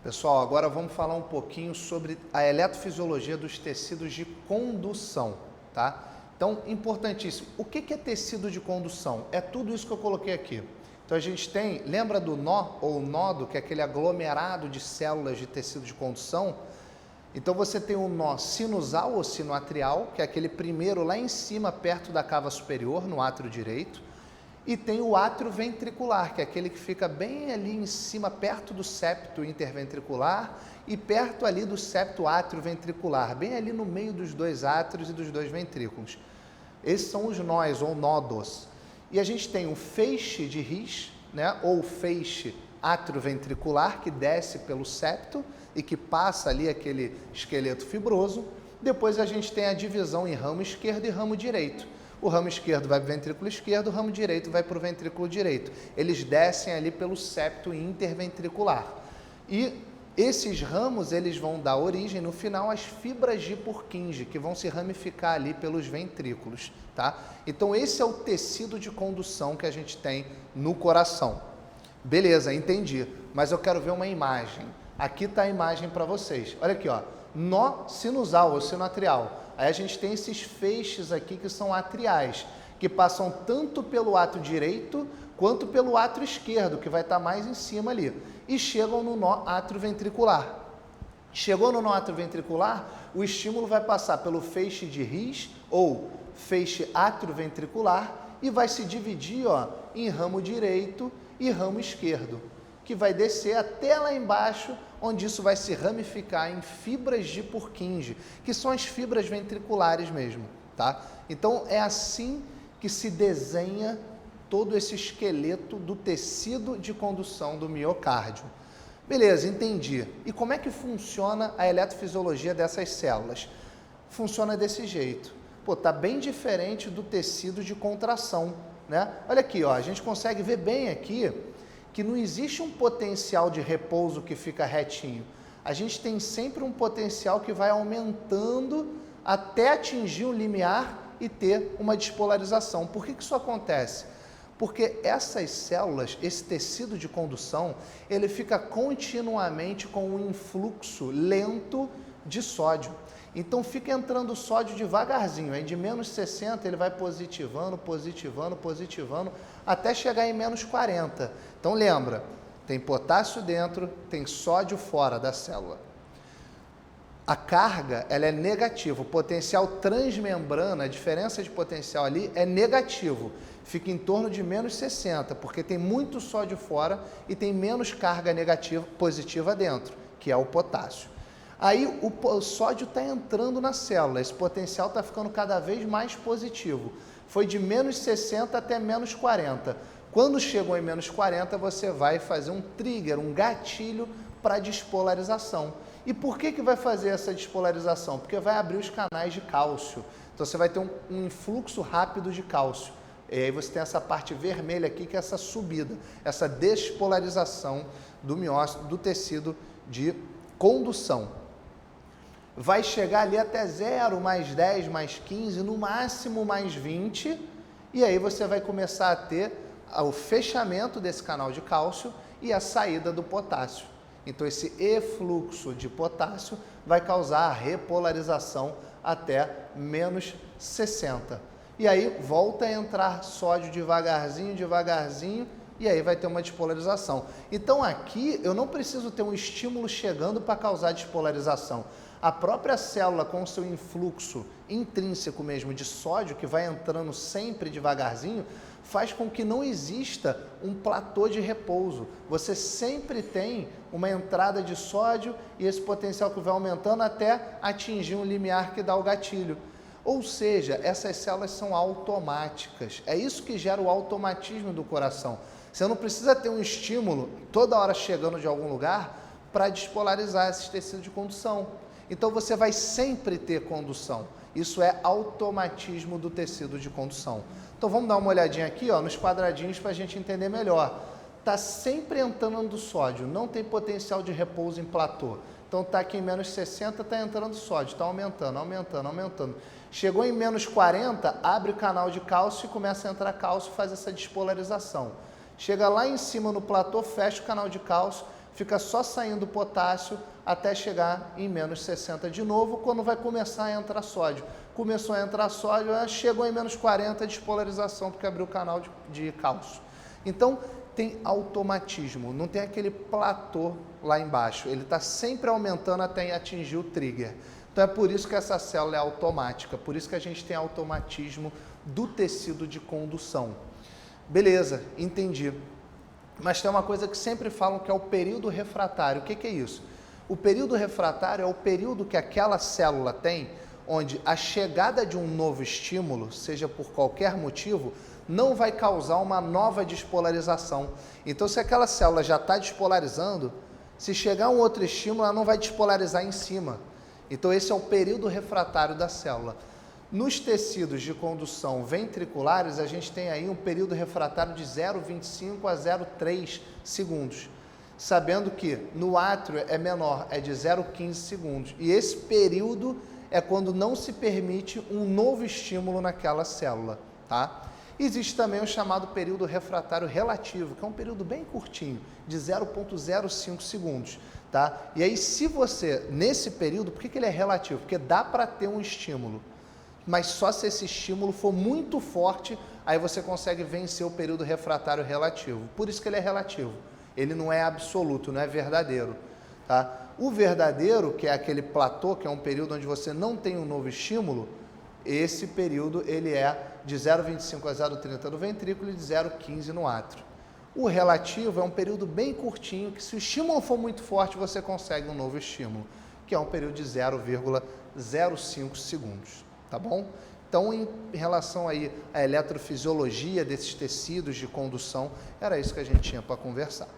Pessoal, agora vamos falar um pouquinho sobre a eletrofisiologia dos tecidos de condução, tá? Então, importantíssimo. O que é tecido de condução? É tudo isso que eu coloquei aqui. Então, a gente tem, lembra do nó ou nódo, que é aquele aglomerado de células de tecido de condução? Então, você tem o nó sinusal ou sinoatrial, que é aquele primeiro lá em cima, perto da cava superior, no átrio direito. E tem o átrio ventricular, que é aquele que fica bem ali em cima, perto do septo interventricular e perto ali do septo átrio ventricular, bem ali no meio dos dois átrios e dos dois ventrículos. Esses são os nós ou nódos. E a gente tem o feixe de His, né, ou feixe atrioventricular, que desce pelo septo e que passa ali aquele esqueleto fibroso. Depois a gente tem a divisão em ramo esquerdo e ramo direito. O ramo esquerdo vai para o ventrículo esquerdo, o ramo direito vai para o ventrículo direito. Eles descem ali pelo septo interventricular. E esses ramos, eles vão dar origem, no final, às fibras de Purkinje, que vão se ramificar ali pelos ventrículos, tá? Então, esse é o tecido de condução que a gente tem no coração. Beleza, entendi. Mas eu quero ver uma imagem. Aqui está a imagem para vocês. Olha aqui, ó. Nó sinusal ou sinoatrial. Aí a gente tem esses feixes aqui que são atriais, que passam tanto pelo átrio direito quanto pelo átrio esquerdo, que vai estar mais em cima ali, e chegam no nó atrioventricular. Chegou no nó atrioventricular, o estímulo vai passar pelo feixe de His ou feixe atrioventricular e vai se dividir, ó, em ramo direito e ramo esquerdo, que vai descer até lá embaixo, onde isso vai se ramificar em fibras de Purkinje, que são as fibras ventriculares mesmo, tá? Então, é assim que se desenha todo esse esqueleto do tecido de condução do miocárdio. Beleza, entendi. E como é que funciona a eletrofisiologia dessas células? Funciona desse jeito. Pô, tá bem diferente do tecido de contração, né? Olha aqui, ó, a gente consegue ver bem aqui que não existe um potencial de repouso que fica retinho. A gente tem sempre um potencial que vai aumentando até atingir um limiar e ter uma despolarização. Por que isso acontece? Porque essas células, esse tecido de condução, ele fica continuamente com um influxo lento de sódio. Então fica entrando sódio devagarzinho, aí de menos 60 ele vai positivando, positivando, positivando, até chegar em menos 40. Então lembra, tem potássio dentro, tem sódio fora da célula. A carga, ela é negativa, o potencial transmembrana, a diferença de potencial ali é negativo, fica em torno de menos 60, porque tem muito sódio fora e tem menos carga negativa, positiva dentro, que é o potássio. Aí o sódio está entrando na célula, esse potencial está ficando cada vez mais positivo. Foi de menos 60 até menos 40. Quando chegou em menos 40, você vai fazer um trigger, um gatilho para despolarização. E por que vai fazer essa despolarização? Porque vai abrir os canais de cálcio. Então você vai ter um influxo rápido de cálcio. E aí você tem essa parte vermelha aqui, que é essa subida, essa despolarização do miócito, do tecido de condução. Vai chegar ali até 0, mais 10, mais 15, no máximo mais 20, e aí você vai começar a ter o fechamento desse canal de cálcio e a saída do potássio. Então esse efluxo de potássio vai causar a repolarização até menos 60. E aí volta a entrar sódio devagarzinho, devagarzinho, e aí vai ter uma despolarização. Então aqui eu não preciso ter um estímulo chegando para causar despolarização. A própria célula, com o seu influxo intrínseco mesmo de sódio, que vai entrando sempre devagarzinho, faz com que não exista um platô de repouso. Você sempre tem uma entrada de sódio e esse potencial que vai aumentando até atingir um limiar que dá o gatilho. Ou seja, essas células são automáticas. É isso que gera o automatismo do coração. Você não precisa ter um estímulo toda hora chegando de algum lugar para despolarizar esses tecidos de condução. Então você vai sempre ter condução. Isso é automatismo do tecido de condução. Então vamos dar uma olhadinha aqui, ó, nos quadradinhos para a gente entender melhor. Está sempre entrando sódio, não tem potencial de repouso em platô. Então está aqui em menos 60, está entrando sódio, está aumentando, aumentando, aumentando. Chegou em menos 40, abre o canal de cálcio e começa a entrar cálcio, faz essa despolarização. Chega lá em cima no platô, fecha o canal de cálcio, fica só saindo potássio até chegar em menos 60 de novo, quando vai começar a entrar sódio. Começou a entrar sódio, chegou em menos 40 de despolarização, porque abriu o canal de cálcio. Então, tem automatismo, não tem aquele platô lá embaixo. Ele está sempre aumentando até atingir o trigger. Então, é por isso que essa célula é automática, por isso que a gente tem automatismo do tecido de condução. Beleza, entendi. Mas tem uma coisa que sempre falam que é o período refratário. O que é isso? O período refratário é o período que aquela célula tem, onde a chegada de um novo estímulo, seja por qualquer motivo, não vai causar uma nova despolarização. Então, se aquela célula já está despolarizando, se chegar um outro estímulo, ela não vai despolarizar em cima. Então, esse é o período refratário da célula. Nos tecidos de condução ventriculares, a gente tem aí um período refratário de 0,25 a 0,3 segundos. Sabendo que no átrio é menor, é de 0,15 segundos. E esse período é quando não se permite um novo estímulo naquela célula, tá? Existe também o chamado período refratário relativo, que é um período bem curtinho, de 0,05 segundos, tá? E aí, se você, nesse período, por que ele é relativo? Porque dá para ter um estímulo, mas só se esse estímulo for muito forte, aí você consegue vencer o período refratário relativo. Por isso que ele é relativo. Ele não é absoluto, não é verdadeiro, tá? O verdadeiro, que é aquele platô, que é um período onde você não tem um novo estímulo, esse período ele é de 0,25 a 0,30 no ventrículo e de 0,15 no átrio. O relativo é um período bem curtinho, que se o estímulo for muito forte, você consegue um novo estímulo, que é um período de 0,05 segundos, tá bom? Então, em relação aí à eletrofisiologia desses tecidos de condução, era isso que a gente tinha para conversar.